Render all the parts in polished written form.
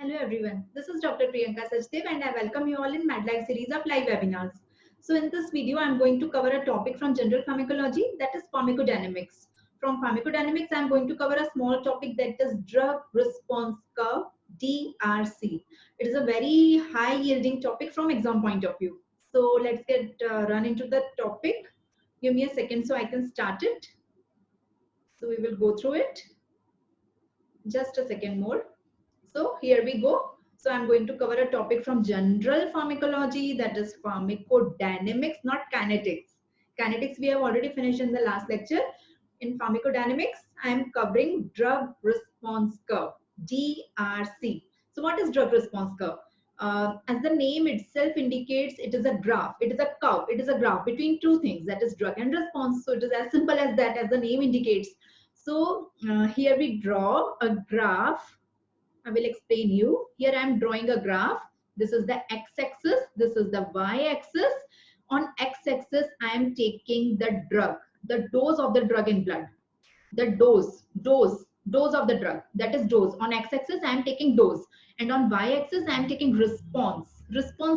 Hello everyone, this is Dr. Priyanka Sachdev and I welcome you all in MedLife series of live webinars. So in this video, I'm going to cover a topic from general pharmacology, that is pharmacodynamics. From pharmacodynamics, I'm going to cover a small topic that is drug response curve, DRC. It is a very high yielding topic from exam point of view. So let's get run into the topic. Give me a second so I can start it. So we will go through it. Just a second more. So here we go. So I'm going to cover a topic from general pharmacology, that is pharmacodynamics, not kinetics. Kinetics we have already finished in the last lecture. In pharmacodynamics, I am covering drug response curve, DRC. So what is drug response curve? As the name itself indicates, it is a graph, it is a curve, it is a graph between two things, that is drug and response. So it is as simple as that, as the name indicates. So here we draw a graph. I will explain you. Here I am drawing a graph. This is the x-axis. This is the y-axis. On x-axis, I am taking the drug, the dose of the drug in blood. The dose of the drug. That is dose. On x-axis, I am taking dose. And on y-axis, I am taking response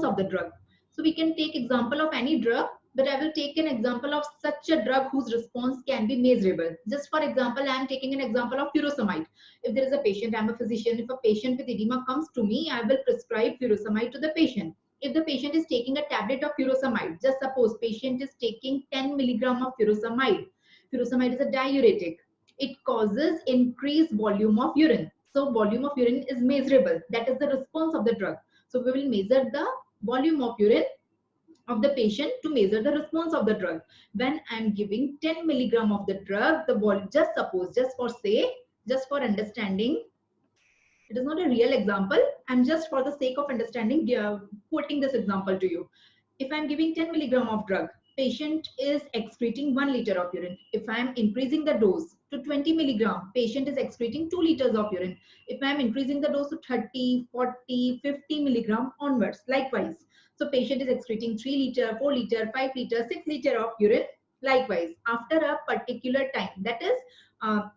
of the drug. So we can take example of any drug, but I will take an example of such a drug whose response can be measurable. Just for example, I am taking an example of furosemide. If there is a patient, I am a physician. If a patient with edema comes to me, I will prescribe furosemide to the patient. If the patient is taking a tablet of furosemide, just suppose patient is taking 10 milligram of furosemide. Furosemide is a diuretic. It causes increased volume of urine. So volume of urine is measurable. That is the response of the drug. So we will measure the volume of urine of the patient to measure the response of the drug. When I am giving 10 milligram of the drug, the volume, just suppose, just for understanding, it is not a real example. I'm just for the sake of understanding, quoting this example to you. If I'm giving 10 milligram of drug, patient is excreting 1 liter of urine. If I'm increasing the dose to 20 milligram, patient is excreting 2 liters of urine. If I'm increasing the dose to 30, 40, 50 milligram onwards, likewise. So patient is excreting 3 liter, 4 liter, 5 liter, 6 liter of urine. Likewise, after a particular time, that is,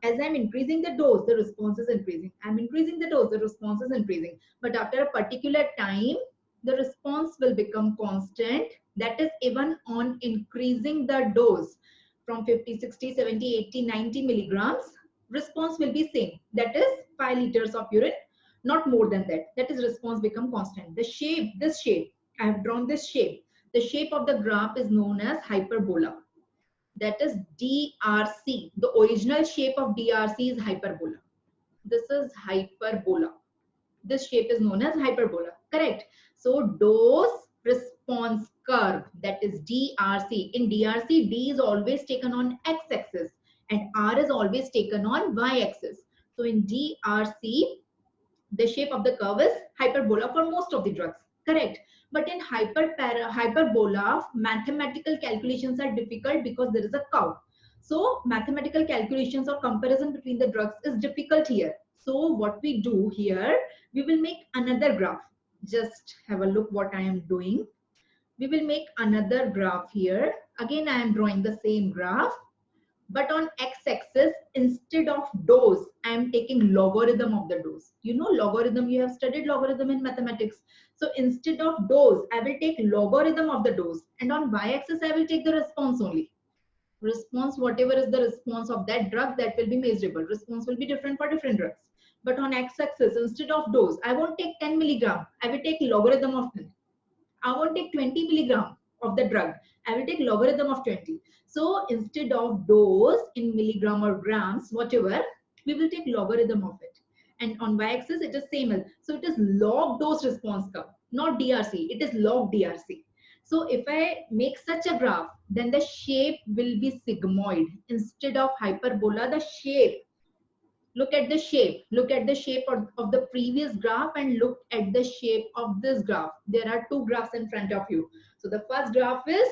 as I'm increasing the dose, the response is increasing. I'm increasing the dose, the response is increasing. But after a particular time, the response will become constant. That is, even on increasing the dose from 50, 60, 70, 80, 90 milligrams, response will be same. That is 5 liters of urine, not more than that. That is, response become constant. The shape, this shape, I have drawn this shape. The shape of the graph is known as hyperbola. That is DRC. The original shape of DRC is hyperbola. This is hyperbola. This shape is known as hyperbola. Correct. So dose response curve, that is DRC. In DRC, D is always taken on x-axis and R is always taken on y-axis. So in DRC, the shape of the curve is hyperbola for most of the drugs. Correct. But in hyperbola, mathematical calculations are difficult because there is a curve. So mathematical calculations or comparison between the drugs is difficult here. So what we do here, we will make another graph. Just have a look what I am doing. We will make another graph here. Again, I am drawing the same graph. But on x-axis, instead of dose, I am taking logarithm of the dose. You know logarithm, you have studied logarithm in mathematics. So instead of dose, I will take logarithm of the dose. And on y-axis, I will take the response only. Response, whatever is the response of that drug, that will be measurable. Response will be different for different drugs. But on x-axis, instead of dose, I won't take 10 milligram. I will take logarithm of 10. I won't take 20 milligram of the drug. I will take logarithm of 20. So instead of dose in milligram or grams, whatever, we will take logarithm of it. And on y-axis, it is same. So it is log dose response curve, not DRC. It is log DRC. So if I make such a graph, then the shape will be sigmoid. Instead of hyperbola, the shape, look at the shape. Look at the shape of the previous graph and look at the shape of this graph. There are two graphs in front of you. So the first graph is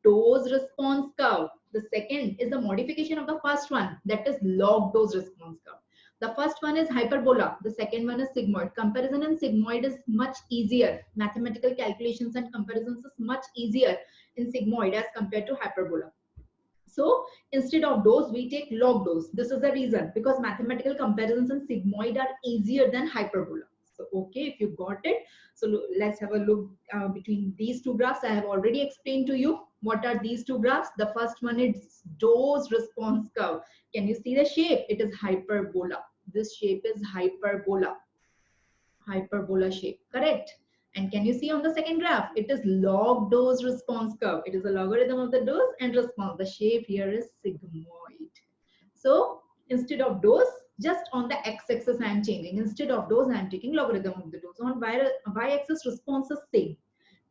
dose response curve. The second is the modification of the first one, that is log dose response curve. The first one is hyperbola. The second one is sigmoid. Comparison in sigmoid is much easier. Mathematical calculations and comparisons is much easier in sigmoid as compared to hyperbola. So instead of dose, we take log dose. This is the reason, because mathematical comparisons in sigmoid are easier than hyperbola. So okay, if you got it, so let's have a look between these two graphs. I have already explained to you what are these two graphs. The first one is dose response curve. Can you see the shape? It is hyperbola. This shape is hyperbola shape, correct? And can you see on the second graph, it is log dose response curve. It is a logarithm of the dose and response. The shape here is sigmoid. So instead of dose, just on the x-axis I am changing. Instead of dose, I am taking logarithm of the dose. On y-axis, response is same,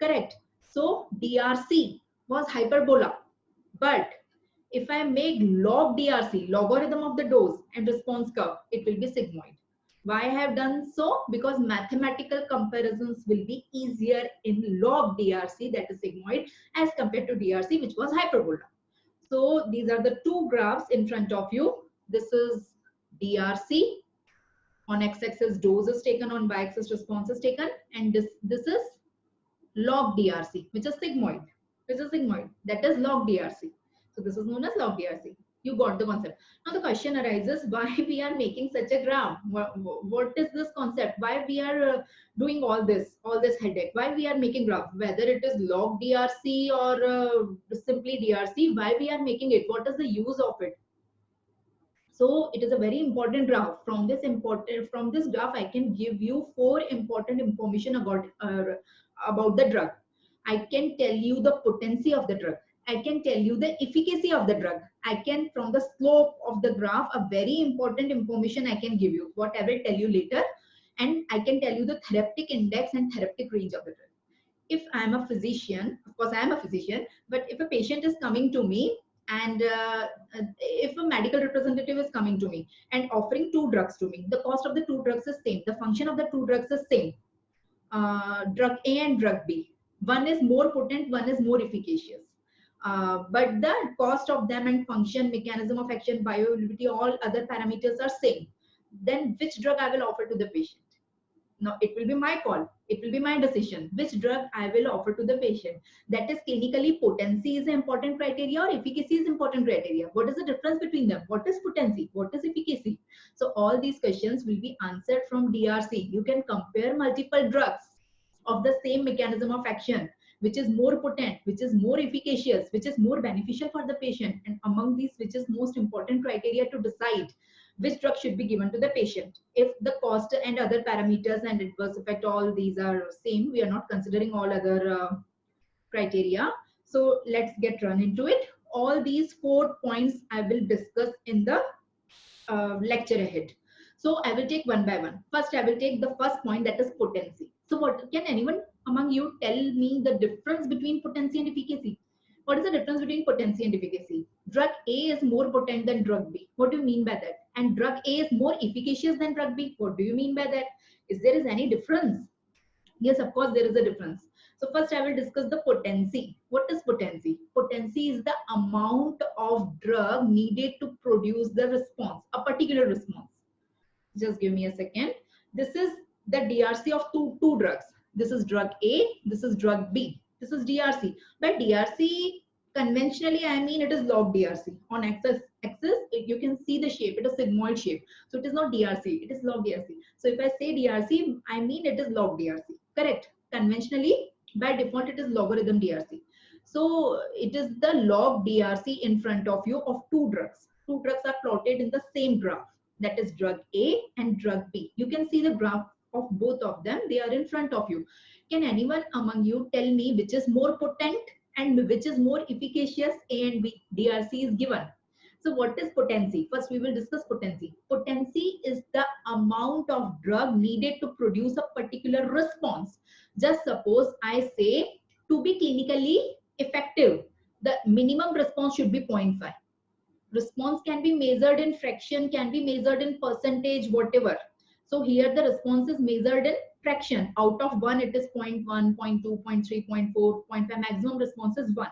correct? So DRC was hyperbola, but if I make log DRC, logarithm of the dose and response curve, it will be sigmoid. Why I have done so? Because mathematical comparisons will be easier in log DRC, that is sigmoid, as compared to DRC, which was hyperbola. So these are the two graphs in front of you. This is DRC. On x-axis, dose is taken, on y-axis, response is taken, and this is log DRC, which is sigmoid. That is log DRC. So this is known as log DRC. You got the concept. Now the question arises, why we are making such a graph? What is this concept? Why we are doing all this headache? Why we are making graph? Whether it is log DRC or simply DRC, why we are making it? What is the use of it? So it is a very important graph. From this graph, I can give you 4 important information about the drug. I can tell you the potency of the drug. I can tell you the efficacy of the drug. I can, from the slope of the graph, a very important information I can give you, what I will tell you later. And I can tell you the therapeutic index and therapeutic range of the drug. If I am a physician, of course I am a physician, but if a patient is coming to me and if a medical representative is coming to me and offering 2 drugs to me, the cost of the 2 drugs is same. The function of the 2 drugs is same. Drug A and drug B. One is more potent, one is more efficacious. But the cost of them and function, mechanism of action, bioavailability, all other parameters are same. Then which drug I will offer to the patient? Now it will be my call. It will be my decision. Which drug I will offer to the patient. That is clinically potency is an important criteria or efficacy is important criteria. What is the difference between them? What is potency? What is efficacy? So all these questions will be answered from DRC. You can compare multiple drugs of the same mechanism of action, which is more potent, which is more efficacious, which is more beneficial for the patient. And among these, which is most important criteria to decide which drug should be given to the patient. If the cost and other parameters and adverse effect, all these are same, we are not considering all other criteria. So let's get run into it. All these 4 points I will discuss in the lecture ahead. So I will take one by one. First, I will take the first point, that is potency. So what can anyone among you tell me the difference between potency and efficacy? What is the difference between potency and efficacy? Drug A is more potent than drug B. What do you mean by that? And drug A is more efficacious than drug B. What do you mean by that? Is there any difference? Yes, of course, there is a difference. So first I will discuss the potency. What is potency? Potency is the amount of drug needed to produce the response, a particular response. Just give me a second. This is the DRC of two drugs. This is drug A, this is drug B. This is DRC. But DRC, conventionally, I mean it is log DRC. On axis, you can see the shape. It is sigmoid shape. So it is not DRC, it is log DRC. So if I say DRC, I mean it is log DRC. Correct. Conventionally, by default, it is logarithm DRC. So it is the log DRC in front of you of 2 drugs. 2 drugs are plotted in the same graph. That is drug A and drug B. You can see the graph of both of them. They are in front of you. Can anyone among you tell me which is more potent and which is more efficacious? A and B. DRC is given. So what is potency? First, we will discuss potency. Potency is the amount of drug needed to produce a particular response. Just suppose I say, to be clinically effective, the minimum response should be 0.5. Response can be measured in fraction, can be measured in percentage, whatever. So here the response is measured in fraction. Out of 1, it is 0.1, 0.2, 0.3, 0.4, 0.5. Maximum response is 1.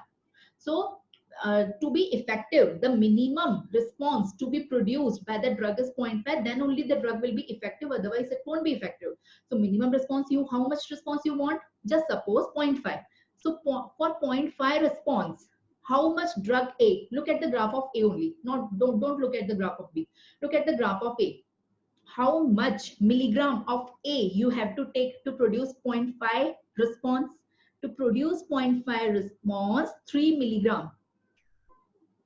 So to be effective, the minimum response to be produced by the drug is 0.5. Then only the drug will be effective. Otherwise, it won't be effective. So minimum response, how much response you want? Just suppose 0.5. So for 0.5 response, how much drug A? Look at the graph of A only. Don't look at the graph of B. Look at the graph of A. how much milligram of A you have to take to produce 0.5 response. To produce 0.5 response, 3 milligram.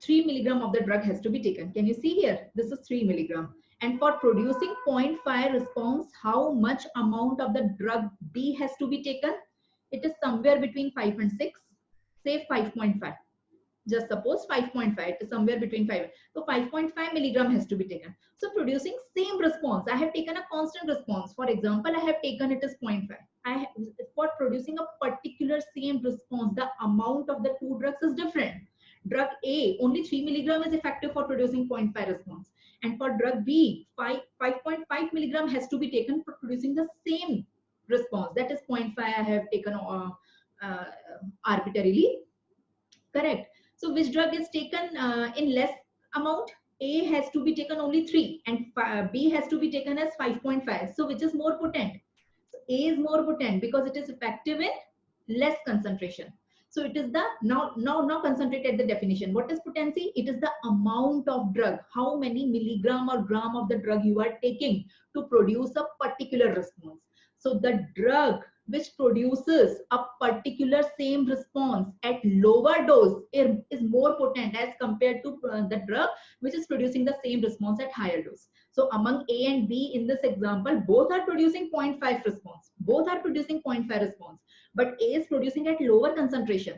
3 milligram of the drug has to be taken. Can you see here? This is 3 milligram. And for producing 0.5 response, how much amount of the drug B has to be taken? It is somewhere between 5 and 6, say 5.5. Just suppose 5.5 is somewhere between 5. So 5.5 milligram has to be taken. So producing same response, I have taken a constant response. For example, I have taken it as 0.5. For producing a particular same response, the amount of the two drugs is different. Drug A, only 3 milligram is effective for producing 0.5 response. And for drug B, 5.5 milligram has to be taken for producing the same response. That is 0.5 I have taken arbitrarily. Correct. So which drug is taken in less amount? A has to be taken only 3 and B has to be taken as 5.5. So which is more potent? So A is more potent because it is effective in less concentration. So it is the, now concentrate at the definition. What is potency? It is the amount of drug, how many milligram or gram of the drug you are taking to produce a particular response. So the drug which produces a particular same response at lower dose is more potent as compared to the drug which is producing the same response at higher dose. So among A and B in this example, both are producing 0.5 response. Both are producing 0.5 response. But A is producing at lower concentration.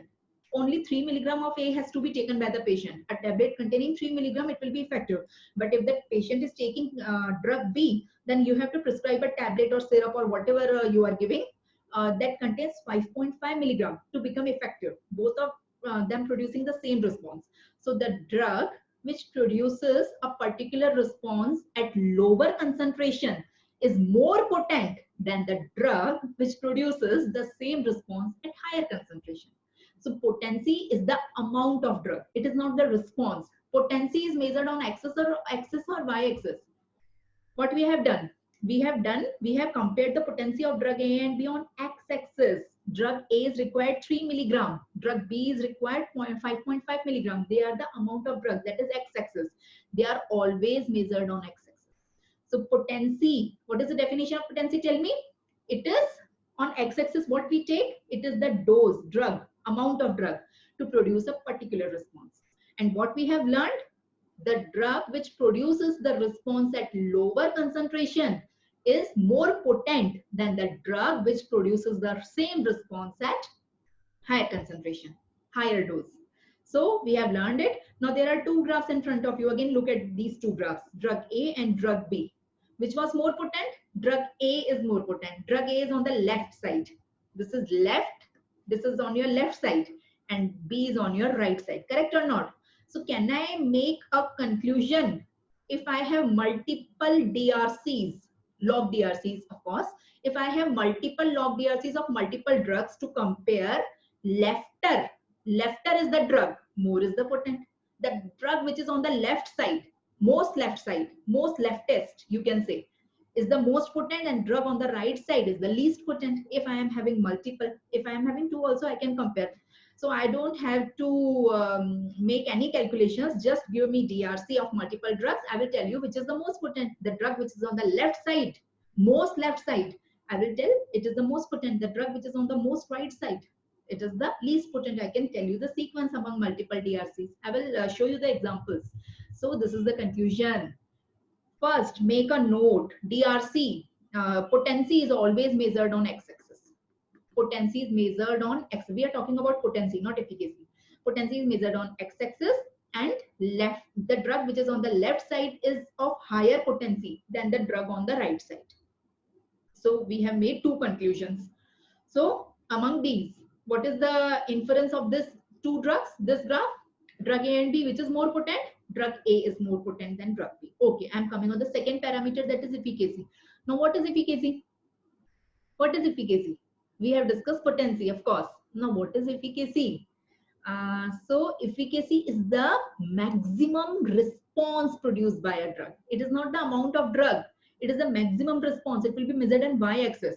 Only 3 milligram of A has to be taken by the patient. A tablet containing 3 milligram, it will be effective. But if the patient is taking drug B, then you have to prescribe a tablet or syrup or whatever you are giving that contains 5.5 milligram to become effective. Both of them producing the same response. So the drug which produces a particular response at lower concentration is more potent than the drug which produces the same response at higher concentration. So potency is the amount of drug. It is not the response. Potency is measured on axis or y-axis. What we have done? We have compared the potency of drug A and B on x-axis. Drug A is required 3 milligram. Drug B is required 5.5 milligram. They are the amount of drug, that is x-axis. They are always measured on x-axis. So potency, what is the definition of potency? Tell me. It is on x-axis what we take. It is the dose, drug, amount of drug to produce a particular response. And what we have learned, the drug which produces the response at lower concentration is more potent than the drug which produces the same response at higher concentration, higher dose. So we have learned it. Now there are two graphs in front of you. Again, look at these two graphs, drug A and drug B. Which was more potent? Drug A is more potent. Drug A is on the left side. This is left. This is on your left side. And B is on your right side. Correct or not? So can I make a conclusion if I have multiple DRCs, log DRCs of course, if I have multiple log DRCs of multiple drugs to compare, lefter is the drug, more is the potent. The drug which is on the left side, most leftist, you can say, is the most potent, and drug on the right side is the least potent. If I am having multiple, if I am having two also, I can compare. So I don't have to make any calculations. Just give me DRC of multiple drugs. I will tell you which is the most potent. The drug which is on the left side, most left side, I will tell it is the most potent. The drug which is on the most right side, it is the least potent. I can tell you the sequence among multiple DRCs. I will show you the examples. So this is the conclusion. First, make a note. DRC, potency is always measured on x-axis. Potency is measured on x. We are talking about potency, not efficacy. Potency is measured on x-axis, and the drug which is on the left side is of higher potency than the drug on the right side. So we have made two conclusions. So among these, what is the inference of this two drugs? This graph, drug A and B, which is more potent? Drug A is more potent than drug B. Okay, I'm coming on the second parameter, that is efficacy. Now what is efficacy? What is efficacy? We have discussed potency, of course. Now what is efficacy? So efficacy is the maximum response produced by a drug. It is not the amount of drug. It is the maximum response. It will be measured in y-axis.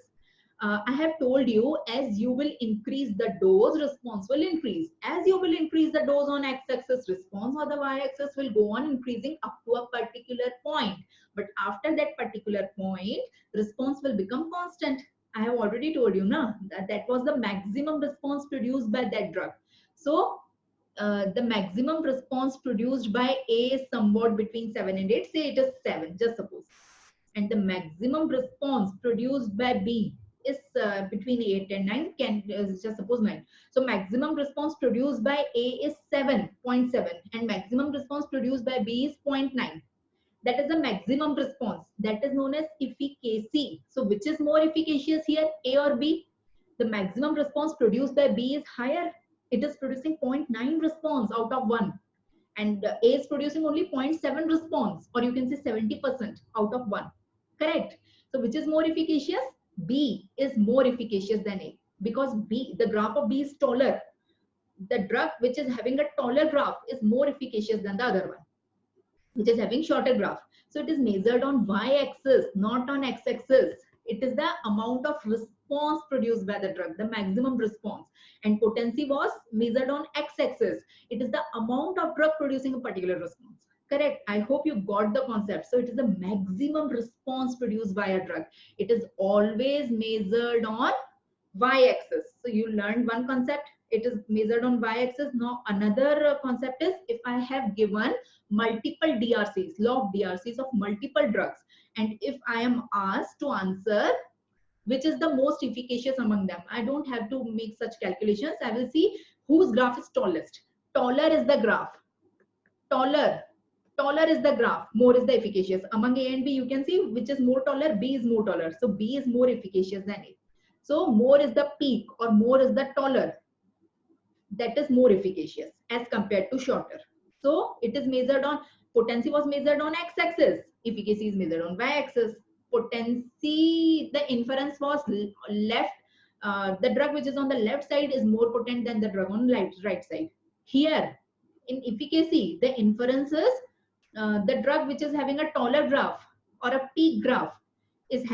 I have told you, as you will increase the dose, response will increase. As you will increase the dose on x-axis, response on the y-axis will go on increasing up to a particular point. But after that particular point, response will become constant. I have already told you na, that was the maximum response produced by that drug. So the maximum response produced by A is somewhat between 7 and 8. Say it is 7, just suppose. And the maximum response produced by B is between 8 and 9. Can just suppose 9. So maximum response produced by A is 7.7 and maximum response produced by B is 0.9. That is the maximum response. That is known as efficacy. So which is more efficacious here, A or B? The maximum response produced by B is higher. It is producing 0.9 response out of 1. And A is producing only 0.7 response, or you can say 70% out of 1. Correct? So which is more efficacious? B is more efficacious than A, because B, the graph of B is taller. The drug which is having a taller graph is more efficacious than the other one, which is having shorter graph. So it is measured on y-axis, not on x-axis. It is the amount of response produced by the drug, the maximum response. And potency was measured on x-axis. It is the amount of drug producing a particular response. Correct? I hope you got the concept. So it is the maximum response produced by a drug. It is always measured on y-axis. So you learned one concept. It is measured on y-axis. Now another concept is, if I have given multiple DRCs, log DRCs of multiple drugs, and if I am asked to answer which is the most efficacious among them, I don't have to make such calculations. I will see whose graph is tallest. Taller is the graph. Taller is the graph, more is the efficacious. Among A and B, you can see which is more taller. B is more taller. So B is more efficacious than A. So more is the peak, or more is the taller. That is more efficacious as compared to shorter. So it is measured on, potency was measured on x-axis, efficacy is measured on y-axis. Potency, the inference was left, the drug which is on the left side is more potent than the drug on right side. Here in efficacy, the inference is the drug which is having a taller graph or a peak graph is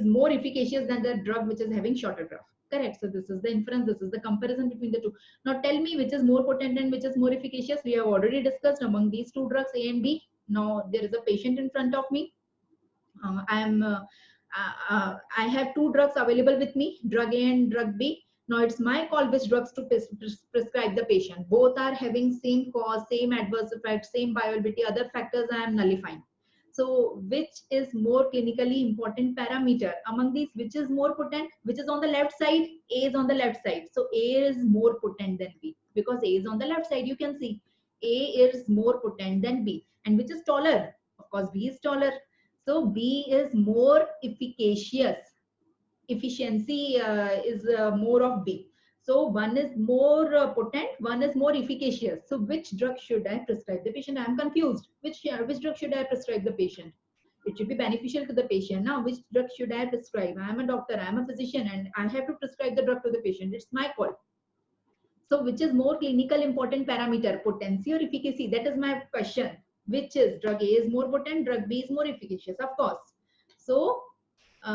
more efficacious than the drug which is having shorter graph. Correct? So this is the inference, this is the comparison between the two. Now tell me which is more potent and which is more efficacious. We have already discussed among these two drugs, A and B. Now there is a patient in front of me. I have two drugs available with me, drug A and drug B. Now it's my call which drugs to prescribe the patient. Both are having same cause, same adverse effect, same bioavailability, other factors I am nullifying. So which is more clinically important parameter? Among these, which is more potent? Which is on the left side? A is on the left side. So A is more potent than B, because A is on the left side. You can see A is more potent than B. And which is taller? Of course, B is taller. So B is more efficacious. Efficiency is more of B. So one is more potent, one is more efficacious. So which drug should I prescribe the patient? I am confused. Which drug should I prescribe the patient? It should be beneficial to the patient. Now, which drug should I prescribe? I am a doctor, I am a physician, and I have to prescribe the drug to the patient. It's my call. So which is more clinical important parameter, potency or efficacy? That is my question. Which is, drug A is more potent, drug B is more efficacious, of course. So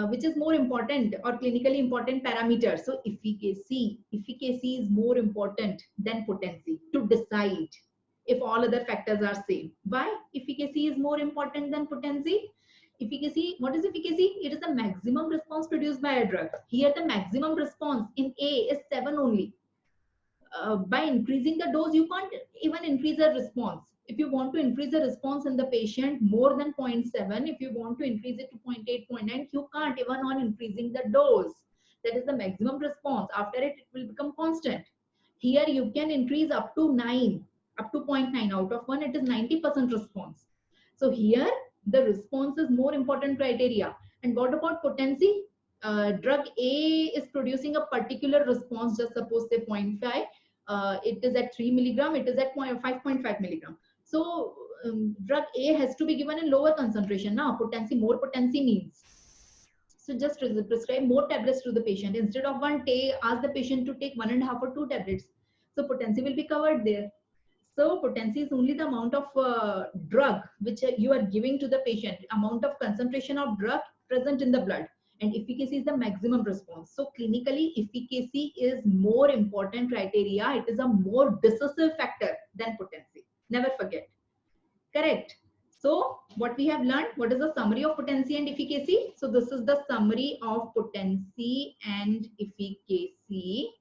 which is more important or clinically important parameter? So efficacy is more important than potency to decide if all other factors are same. Why efficacy is more important than potency? Efficacy, what is efficacy? It is the maximum response produced by a drug. Here the maximum response in A is 7 only. By increasing the dose, you can't even increase the response. If you want to increase the response in the patient more than 0.7, if you want to increase it to 0.8, 0.9, you can't even on increasing the dose. That is the maximum response. After it, it will become constant. Here you can increase up to 9, up to 0.9. Out of 1, it is 90% response. So here the response is more important criteria. And what about potency? Drug A is producing a particular response, just suppose say 0.5. It is at 3 milligram, it is at 5.5 milligram. So drug A has to be given in lower concentration. Now potency, more potency means, so just prescribe more tablets to the patient. Instead of one, ask the patient to take 1.5 or 2 tablets. So potency will be covered there. So potency is only the amount of drug which you are giving to the patient, amount of concentration of drug present in the blood. and efficacy is the maximum response. So clinically, efficacy is more important criteria. It is a more decisive factor than potency. Never forget. Correct. So what we have learned, what is the summary of potency and efficacy? So this is the summary of potency and efficacy.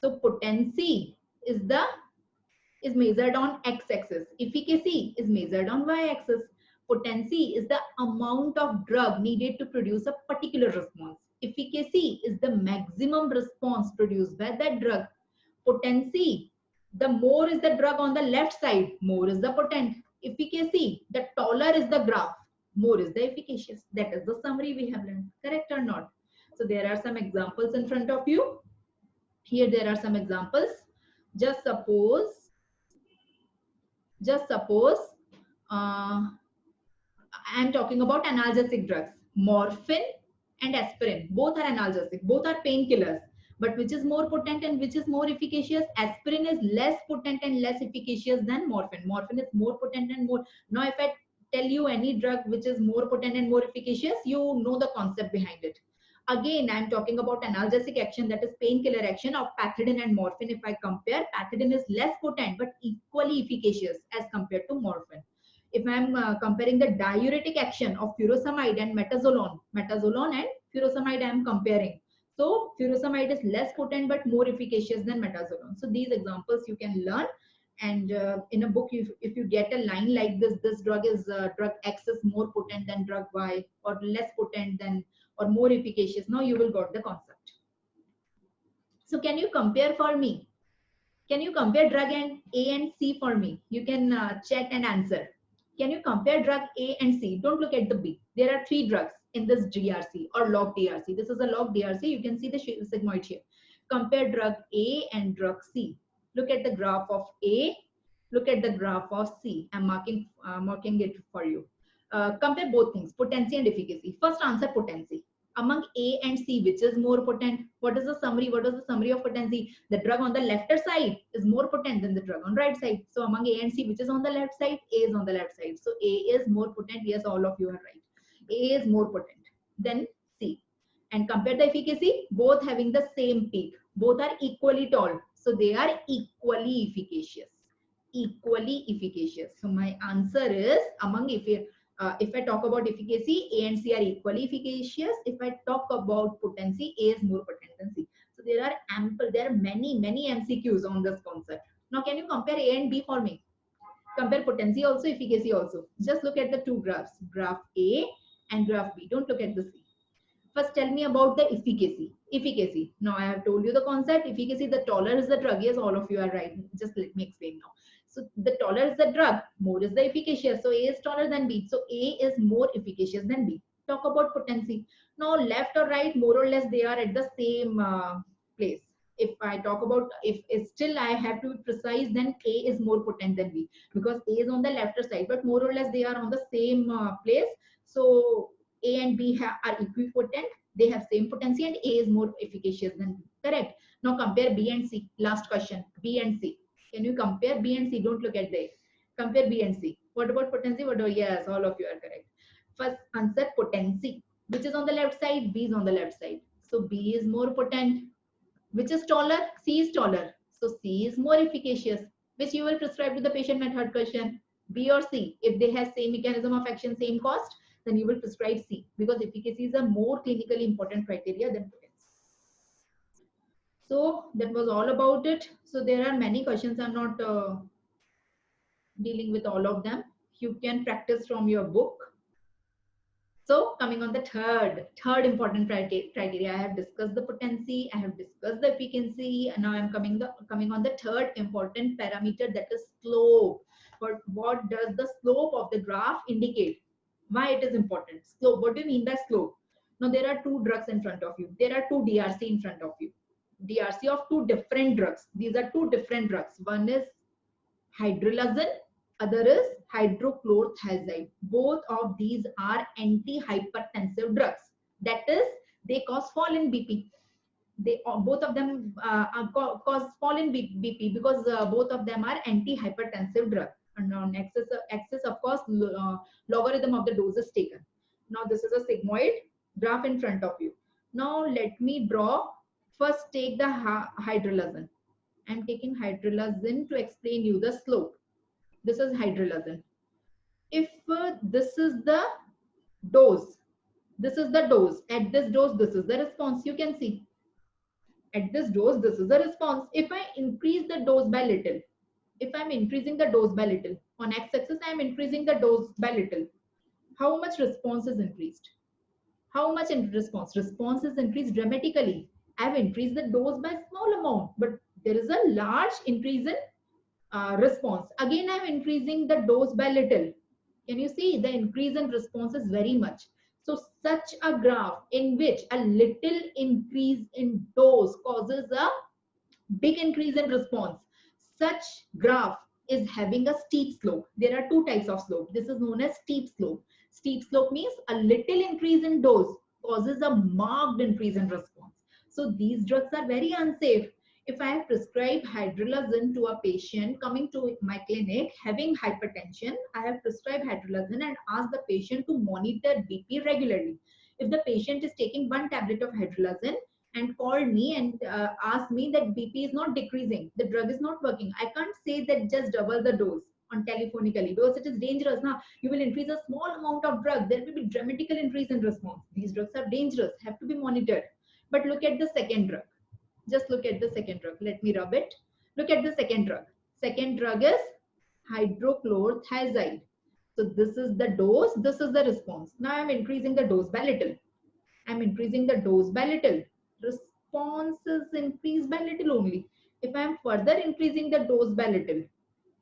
So potency is measured on x-axis. Efficacy is measured on y-axis. Potency is the amount of drug needed to produce a particular response. Efficacy is the maximum response produced by that drug. Potency, the more is the drug on the left side, more is the potent. Efficacy, the taller is the graph, more is the efficacious. That is the summary we have learned. Correct or not? So there are some examples in front of you. Here there are some examples. Just suppose I am talking about analgesic drugs. Morphine and aspirin, both are analgesic, both are painkillers. But which is more potent and which is more efficacious? Aspirin is less potent and less efficacious than morphine. Morphine is more potent and more. Now, if I tell you any drug which is more potent and more efficacious, you know the concept behind it. Again, I'm talking about analgesic action, that is painkiller action of pethidine and morphine. If I compare, pethidine is less potent but equally efficacious as compared to morphine. If I'm comparing the diuretic action of furosemide and metazoline and furosemide I am comparing. So furosemide is less potent but more efficacious than metazoline. So these examples you can learn. And in a book, if you get a line like this drug is drug X is more potent than drug Y, or less potent than, or more efficacious, now you will got the concept. So can you compare for me? Can you compare drug and A and C for me? You can chat and answer. Can you compare drug A and C? Don't look at the B. There are 3 drugs in this DRC or log DRC. This is a log DRC. You can see the sigmoid shape. Compare drug A and drug C. Look at the graph of A. Look at the graph of C. I'm marking it for you. Compare both things, potency and efficacy. First answer potency. Among A and C, which is more potent? What is the summary? What is the summary of potency? The drug on the left side is more potent than the drug on right side. So among A and C, which is on the left side? A is on the left side. So A is more potent. Yes, all of you are right. A is more potent than C. And compare the efficacy, both having the same peak. Both are equally tall. So they are equally efficacious. Equally efficacious. So my answer is, among if I talk about efficacy, A and C are equally efficacious. If I talk about potency, A is more potent than C. So there are many MCQs on this concept. Now can you compare A and B for me? Compare potency also, efficacy also. Just look at the 2 graphs, graph A and graph B. Don't look at the C. First tell me about the efficacy. Efficacy. Now I have told you the concept. Efficacy, the taller is the drug. Yes, all of you are right. Just let me explain now. So the taller is the drug, more is the efficacious. So A is taller than B. So A is more efficacious than B. Talk about potency. Now left or right, more or less they are at the same place. If I talk about, if still I have to be precise, then A is more potent than B, because A is on the left side, but more or less they are on the same place. So A and B are equipotent. They have same potency, and A is more efficacious than B. Correct. Now compare B and C. Last question. B and C. Can you compare B and C? Don't look at the. Compare B and C. What about potency? Yes, all of you are correct. First answer, potency. Which is on the left side? B is on the left side. So B is more potent. Which is taller? C is taller. So C is more efficacious. Which you will prescribe to the patient? My third question. B or C? If they have same mechanism of action, same cost, then you will prescribe C, because efficacy is a more clinically important criteria than potency. So that was all about it. So there are many questions. I'm not dealing with all of them. You can practice from your book. So coming on the third important criteria, I have discussed the potency, I have discussed the efficacy, and now I'm coming on the third important parameter, that is slope. But what does the slope of the graph indicate? Why it is important? Slope. What do you mean by slope? Now there are 2 drugs in front of you. There are 2 DRC in front of you. DRC of 2 different drugs. These are 2 different drugs. One is hydralazine, other is hydrochlorothiazide. Both of these are anti-hypertensive drugs. That is, they cause fall in BP. Both of them cause fall in BP, because both of them are anti-hypertensive drugs. And on axis of course, logarithm of the dose is taken. Now this is a sigmoid. graph in front of you. Now let me draw. First take the hydralazine. I'm taking hydralazine to explain you the slope. This is hydralazine. If this is the dose, this is the dose. At this dose, this is the response. You can see. At this dose, this is the response. If I increase the dose by little, if I'm increasing the dose by little, on x-axis, I'm increasing the dose by little. How much response is increased? How much in response? Response is increased dramatically. I've increased the dose by small amount, but there is a large increase in response. Again, I'm increasing the dose by little. Can you see the increase in response is very much? So such a graph in which a little increase in dose causes a big increase in response, such graph is having a steep slope. There are two types of slope. This is known as steep slope. Steep slope means a little increase in dose causes a marked increase in response. So these drugs are very unsafe. If I have prescribed hydralazine to a patient coming to my clinic having hypertension, I have prescribed hydralazine and asked the patient to monitor BP regularly. If the patient is taking one tablet of hydralazine and called me and asked me that BP is not decreasing, the drug is not working, I can't say that just double the dose on telephonically because it is dangerous. Now you will increase a small amount of drug, there will be dramatical increase in response. These drugs are dangerous, have to be monitored. But look at the second drug. Just look at the second drug. Let me rub it. Look at the second drug. Second drug is hydrochlorothiazide. So this is the dose, this is the response. Now I'm increasing the dose by little. I'm increasing the dose by little. Response is increased by little only. If I'm further increasing the dose by little,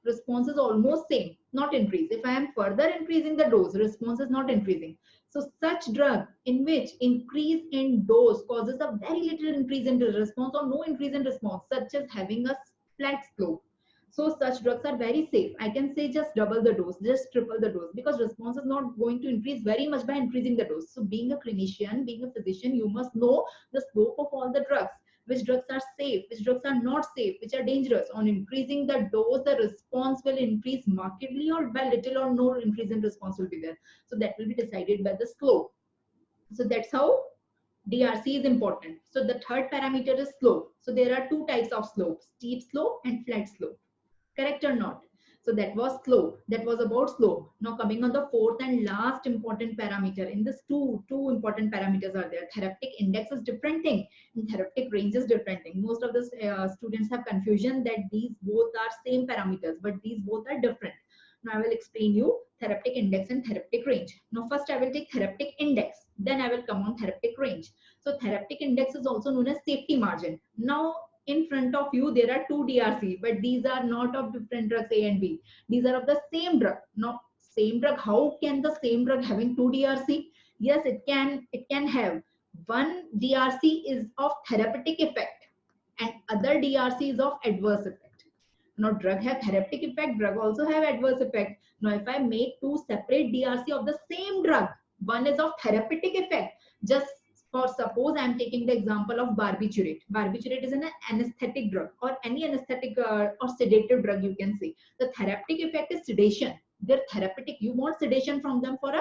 response is almost same, not increase. If I am further increasing the dose, response is not increasing. So such drug in which increase in dose causes a very little increase in the response or no increase in response, such as having a flat slope. So such drugs are very safe. I can say just double the dose, just triple the dose, because response is not going to increase very much by increasing the dose. So being a clinician, being a physician, you must know the scope of all the drugs. Which drugs are safe, which drugs are not safe, which are dangerous. On increasing the dose, the response will increase markedly or by little or no increase in response will be there. So that will be decided by the slope. So that's how DRC is important. So the third parameter is slope. So there are two types of slope, steep slope and flat slope. Correct or not? So that was slope. That was about slope. Now coming on the fourth and last important parameter. In this two important parameters are there. Therapeutic index is different thing. And therapeutic range is different thing. Most of the students have confusion that these both are same parameters, but these both are different. Now I will explain you therapeutic index and therapeutic range. Now first I will take therapeutic index. Then I will come on therapeutic range. So therapeutic index is also known as safety margin. Now in front of you there are two DRC, but these are not of different drugs A and B. These are of the same drug. Now same drug, how can the same drug having two DRC? Yes, it can have. One DRC is of therapeutic effect and other DRC is of adverse effect. Now drug have therapeutic effect, drug also have adverse effect. Now if I make two separate DRC of the same drug, one is of therapeutic effect. Just for suppose I am taking the example of barbiturate. Barbiturate is an anesthetic drug or any anesthetic or sedative drug you can say. The therapeutic effect is sedation. They're therapeutic. You want sedation from them for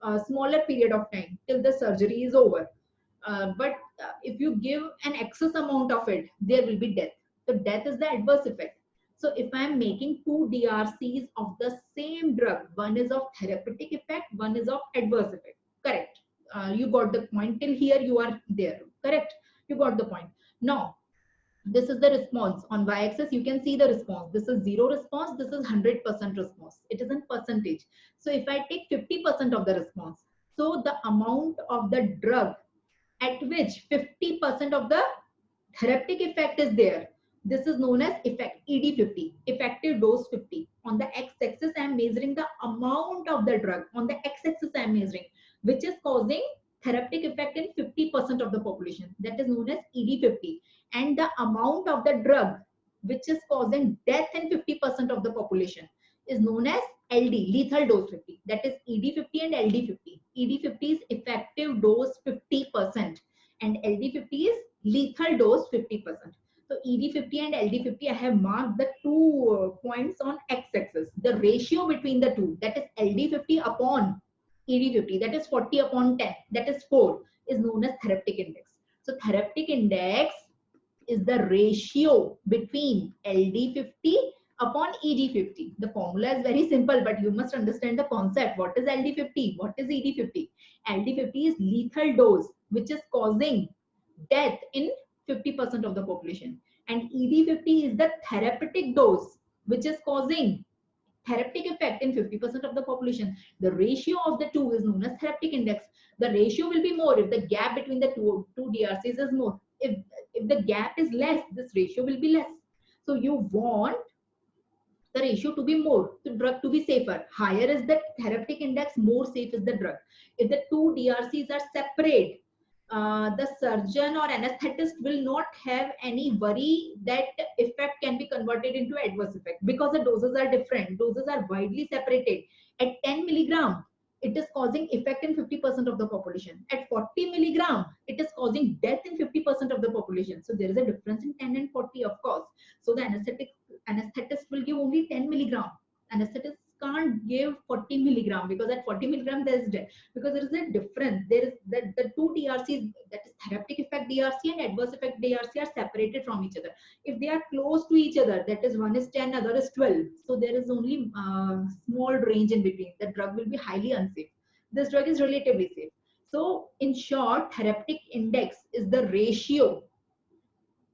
a smaller period of time till the surgery is over. But if you give an excess amount of it, there will be death. So death is the adverse effect. So if I am making two DRCs of the same drug, one is of therapeutic effect, one is of adverse effect. Correct. You got the point. Till here you are there. Correct. You got the point. Now, this is the response. On y-axis, you can see the response. This is 0 response. This is 100% response. It is in percentage. So if I take 50% of the response, so the amount of the drug at which 50% of the therapeutic effect is there. This is known as effect ED50, effective dose 50. On the x-axis, I am measuring the amount of the drug. On the x-axis, I am measuring which is causing therapeutic effect in 50% of the population. That is known as ED50. And the amount of the drug which is causing death in 50% of the population is known as LD, lethal dose 50. That is ED50 and LD50. ED50 is effective dose 50% and LD50 is lethal dose 50%. So ED50 and LD50, I have marked the 2 points on x-axis. The ratio between the two, that is LD50 upon ED50, that is 40 upon 10, that is 4, is known as therapeutic index. So therapeutic index is the ratio between LD50 upon ED50. The formula is very simple, but you must understand the concept. What is LD50? What is ED50? LD50 is lethal dose, which is causing death in 50% of the population. And ED50 is the therapeutic dose, which is causing therapeutic effect in 50% of the population. The ratio of the two is known as therapeutic index. The ratio will be more if the gap between the two DRCs is more. If the gap is less, this ratio will be less. So you want the ratio to be more, the drug to be safer. Higher is the therapeutic index, more safe is the drug. If the two DRCs are separate, the surgeon or anesthetist will not have any worry that effect can be converted into adverse effect, because the doses are different. Doses are widely separated. At 10 milligram, it is causing effect in 50% of the population. At 40 milligram, it is causing death in 50% of the population. So there is a difference in 10 and 40, of course. So the anesthetist will give only 10 milligram. Anesthetist can't give 40 milligram, because at 40 milligram there is death, because there is a difference. There is the two DRCs, that is therapeutic effect DRC and adverse effect DRC, are separated from each other. If they are close to each other, that is one is 10, other is 12, so there is only small range in between. The drug will be highly unsafe. This drug is relatively safe. So in short, therapeutic index is the ratio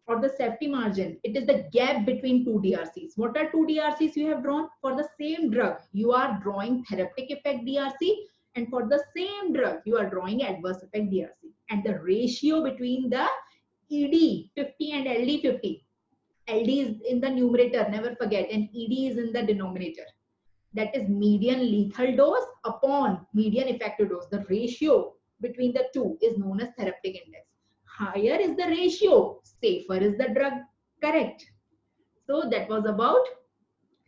or the safety margin. It is the gap between two DRCs. What are two DRCs you have drawn? For the same drug, you are drawing therapeutic effect DRC, and for the same drug, you are drawing adverse effect DRC. And the ratio between the ED50 and LD50, LD is in the numerator, never forget, and ED is in the denominator. That is median lethal dose upon median effective dose. The ratio between the two is known as therapeutic index. Higher is the ratio, safer is the drug. Correct. So that was about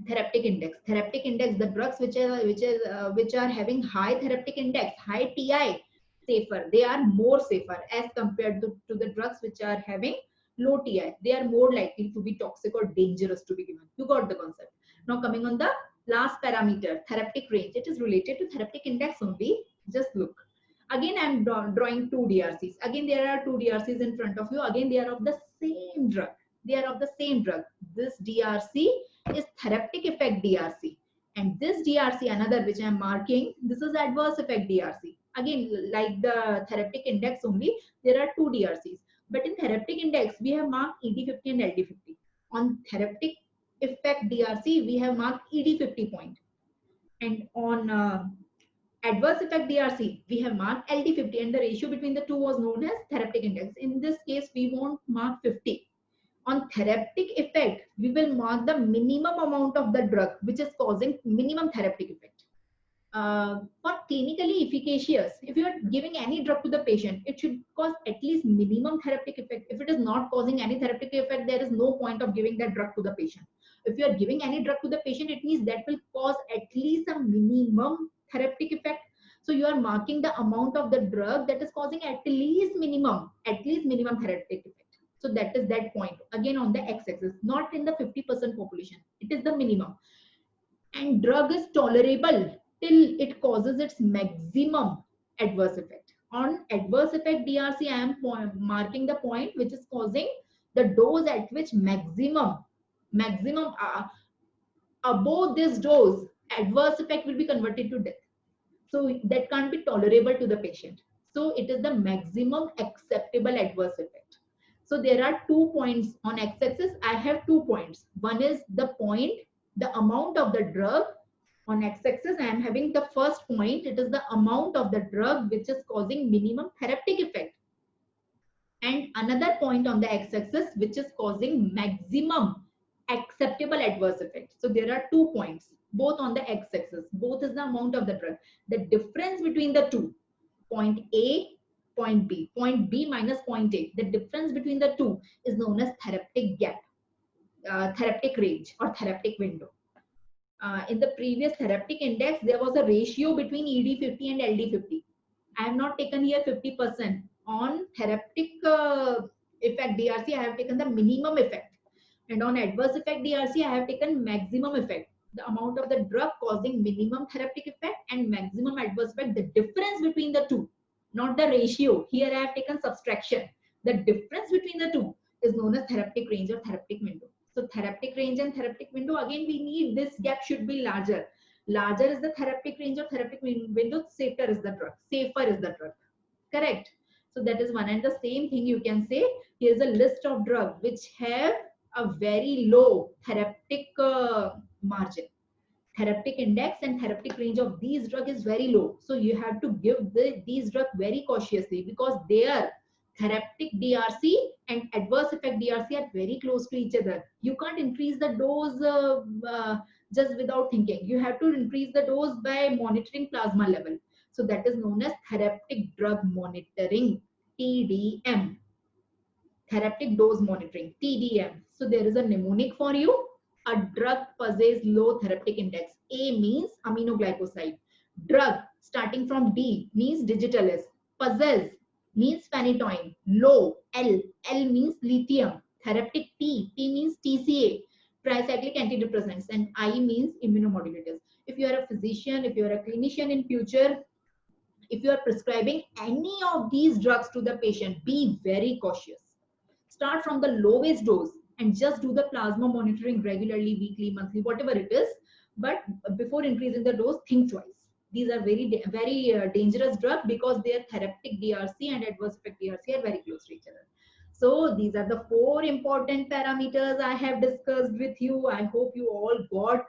therapeutic index. Therapeutic index, the drugs which are having high therapeutic index, high TI, safer. They are more safer as compared to the drugs which are having low TI. They are more likely to be toxic or dangerous to be given. You got the concept. Now coming on the last parameter, therapeutic range. It is related to therapeutic index only. Just look. Again, I am drawing two DRCs. Again, there are two DRCs in front of you. Again, they are of the same drug. They are of the same drug. This DRC is therapeutic effect DRC. And this DRC, another which I am marking, this is adverse effect DRC. Again, like the therapeutic index only, there are two DRCs. But in therapeutic index, we have marked ED50 and LD50. On therapeutic effect DRC, we have marked ED50 point. And on adverse effect DRC, we have marked LD50, and the ratio between the two was known as therapeutic index. In this case, we won't mark 50. On therapeutic effect, we will mark the minimum amount of the drug which is causing minimum therapeutic effect. For clinically efficacious, if you are giving any drug to the patient, it should cause at least minimum therapeutic effect. If it is not causing any therapeutic effect, there is no point of giving that drug to the patient. If you are giving any drug to the patient, it means that will cause at least a minimum therapeutic effect. So you are marking the amount of the drug that is causing at least minimum therapeutic effect. So that is that point. Again on the x-axis, not in the 50% population. It is the minimum. And drug is tolerable till it causes its maximum adverse effect. On adverse effect DRC, I am marking the point which is causing the dose at which maximum above this dose, adverse effect will be converted to death. So that can't be tolerable to the patient. So it is the maximum acceptable adverse effect. So there are 2 points on x-axis. I have 2 points. One is the point, the amount of the drug. On x-axis, I am having the first point. It is the amount of the drug which is causing minimum therapeutic effect. And another point on the x-axis which is causing maximum acceptable adverse effect. So there are 2 points, both on the x-axis. Both is the amount of the drug. The difference between the two, point A, point B minus point A, the difference between the two is known as therapeutic gap, therapeutic range or therapeutic window. In the previous therapeutic index, there was a ratio between ED50 and LD50. I have not taken here 50%. On therapeutic effect DRC, I have taken the minimum effect. And on adverse effect DRC, I have taken maximum effect. the amount of the drug causing minimum therapeutic effect and maximum adverse effect, the difference between the two, not the ratio. Here I have taken subtraction. The difference between the two is known as therapeutic range or therapeutic window. So therapeutic range and therapeutic window, again we need this gap should be larger. Larger is the therapeutic range or therapeutic window, safer is the drug. Safer is the drug. Correct. So that is one. And the same thing you can say, here's a list of drugs which have a very low therapeutic margin. Therapeutic index and therapeutic range of these drugs is very low. So you have to give these drugs very cautiously because their therapeutic DRC and adverse effect DRC are very close to each other. You can't increase the dose just without thinking. You have to increase the dose by monitoring plasma level. So that is known as therapeutic drug monitoring, TDM. Therapeutic dose monitoring, TDM. So there is a mnemonic for you. A drug possesses low therapeutic index. A means aminoglycoside. Drug starting from D means digitalis. Possess means phenytoin. Low, L. L means lithium. Therapeutic T. T means TCA. Tricyclic antidepressants. And I means immunomodulators. If you are a physician, if you are a clinician in future, if you are prescribing any of these drugs to the patient, be very cautious. Start from the lowest dose and just do the plasma monitoring regularly, weekly, monthly, whatever it is. But before increasing the dose, think twice. These are very dangerous drugs because their therapeutic DRC and adverse effect DRC are very close to each other. So these are the 4 important parameters I have discussed with you. I hope you all got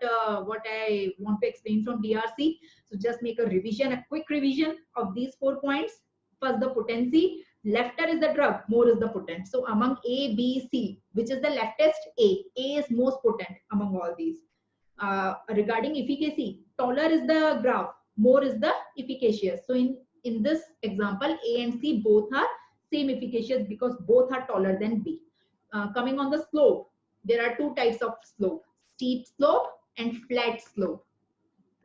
what I want to explain from DRC. So just make a revision, a quick revision of these 4 points. First, the potency. Lefter is the drug, more is the potent. So among A, B, C, which is the leftest? A. A is most potent among all these. Regarding efficacy, taller is the graph, more is the efficacious. So in this example, A and C both are same efficacious because both are taller than B. Coming on the slope, there are 2 types of slope, steep slope and flat slope.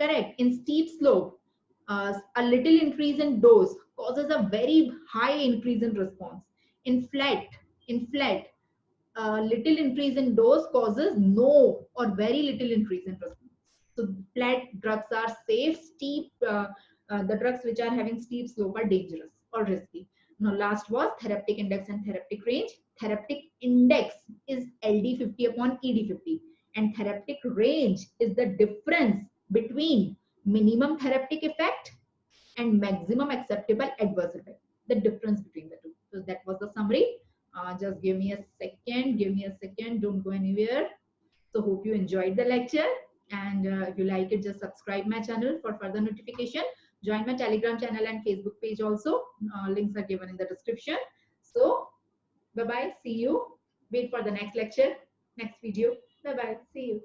Correct. In steep slope, a little increase in dose causes a very high increase in response. In flat, little increase in dose causes no or very little increase in response. So flat drugs are safe. Steep, the drugs which are having steep slope are dangerous or risky. Now last was therapeutic index and therapeutic range. Therapeutic index is LD50 upon ED50 and therapeutic range is the difference between minimum therapeutic effect and maximum acceptable adverse effect, the difference between the two. So that was the summary. Just give me a second, don't go anywhere. So hope you enjoyed the lecture, and if you like it, just subscribe my channel for further notification. Join my Telegram channel and Facebook page also. Links are given in the description. So bye bye, see you. Wait for the next lecture, next video. Bye bye, see you.